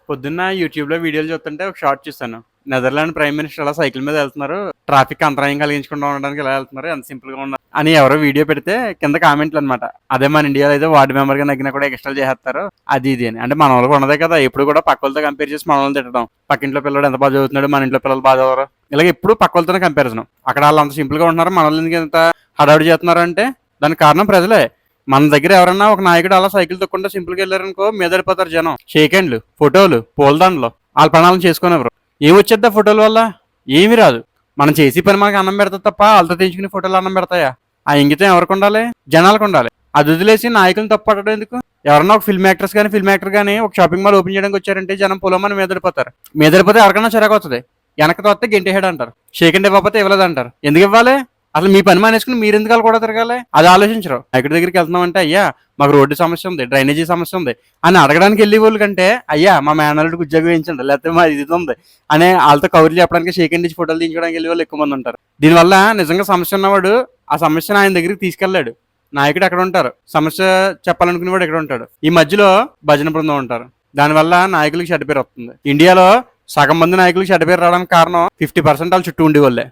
పొద్దున్న యూట్యూబ్‌లో వీడియోలు చూస్తుంటే ఒక షార్ట్ చూసాను. నెదర్లాండ్ ప్రైమ్ మినిస్టర్ అలా సైకిల్ మీద ఎళ్తున్నారు. ట్రాఫిక్‌కి అంతరాయం కలిగించకుండా ఉండడానికి ఇలా ఎళ్తున్నారు. ఎంత సింపుల్‌గా ఉన్నారు అని ఎవరో వీడియో పెడితే కింద కామెంట్‌లనమాట. అదే మన ఇండియాలో అయితే వార్డ్ మెంబర్‌గా నగ్గినా కూడా ఎక్స్ట్రాలు చేసేస్తారు. అది ఇది అని. అంటే మనోళ్ళకి ఉన్నదే కదా! ఎప్పుడు కూడా పక్కోళ్ళతో కంపేర్ చేసి మనోళ్ళని తిట్టడం. పక్కింట్లో పిల్లోడు ఎంత బాగా చదువుతున్నాడు, మన ఇంట్లో పిల్లలు బాగా చదవరు. ఇలాగ ఎప్పుడు పక్కోళ్ళతోనే కంపారిజను. అక్కడ ఆళ్ళు అంత సింపుల్‌గా ఉంటున్నారు. మనోళ్ళు ఎందుకు ఇంత హడావిడి చేస్తున్నారంటే దానికి కారణం ప్రజలే. మన దగ్గర ఎవరన్నా ఒక నాయకుడు అలా సైకిల్ తొక్కుంటూ సింపుల్‌గా ఎళ్లారనుకో మీదడిపోతారు జనం. షేక్ హ్యాండ్‌లు, ఫోటోలు, పూలదండలు ఆళ్ళ పనాలను చేసుకోనివ్వరు. ఏమొచ్చేద్ది ఆ ఫోటోల వల్ల? ఏమీ రాదు. మనం చేసే పని మనకు అన్నం పెడతది తప్ప ఆళ్ళతో తెంచుకునే ఫోటోలు అన్నం పెడతాయా? ఆ ఇంగితం ఎవరికుండాలి? జనాలకుండాలి. అది వదిలేసి నాయకులను తప్పు పట్టడం ఎందుకు? ఎవరన్నా ఒక ఫిల్మ్ యాక్టర్స్ గాని, ఫిల్మ్ యాక్టర్ గాని ఒక షాపింగ్ మాల్ ఓపెన్ చేయడానికి వచ్చారంటే జనం పొలమని మీదడిపోతారు. మీదడిపోతే ఎవరికన్నా చిరాకొత్తది. ఎనక్కి తోస్తే గెంటేసాడంటారు. షేక్ హ్యాండ్ ఇవ్వకపోతే ఇవ్వలేదంటారు. ఎందుకివ్వాలి? అసలు మీ పని మానేసుకుని మీరెందుకు కూడా తిరగాలి? అది ఆలోచించరు. నాయకుడి దగ్గరికి వెళ్తున్నామంటే అయ్యా మాకు రోడ్డు సమస్య ఉంది, డ్రైనేజీ సమస్య ఉంది అని అడగడానికి వెళ్ళే వాళ్ళు కంటే అయ్యా మా మేనల్లుడికి ఉద్యోగం వేయించండి లేకపోతే మా ఇది ఉంది అని వాళ్ళతో కౌరులు చెప్పడానికి షేక్ హ్యాండ్ ఇచ్చి ఫోటోలు తీయించడానికి వెళ్ళే వాళ్ళు ఎక్కువ మంది ఉంటారు. దీనివల్ల నిజంగా సమస్య ఉన్నవాడు ఆ సమస్యను ఆయన దగ్గరికి తీసుకెళ్ళాడు. నాయకుడు ఎక్కడ ఉంటారు, సమస్య చెప్పాలనుకునేవాడు ఎక్కడ ఉంటాడు. ఈ మధ్యలో భజన బృందం ఉంటారు. దానివల్ల నాయకులకు చెడ్డ పేరు వస్తుంది. ఇండియాలో సగం మంది నాయకులకు చెడ్డ పేరు రావడానికి కారణం 50% వాళ్ళ చుట్టూ ఉండేవాళ్ళే.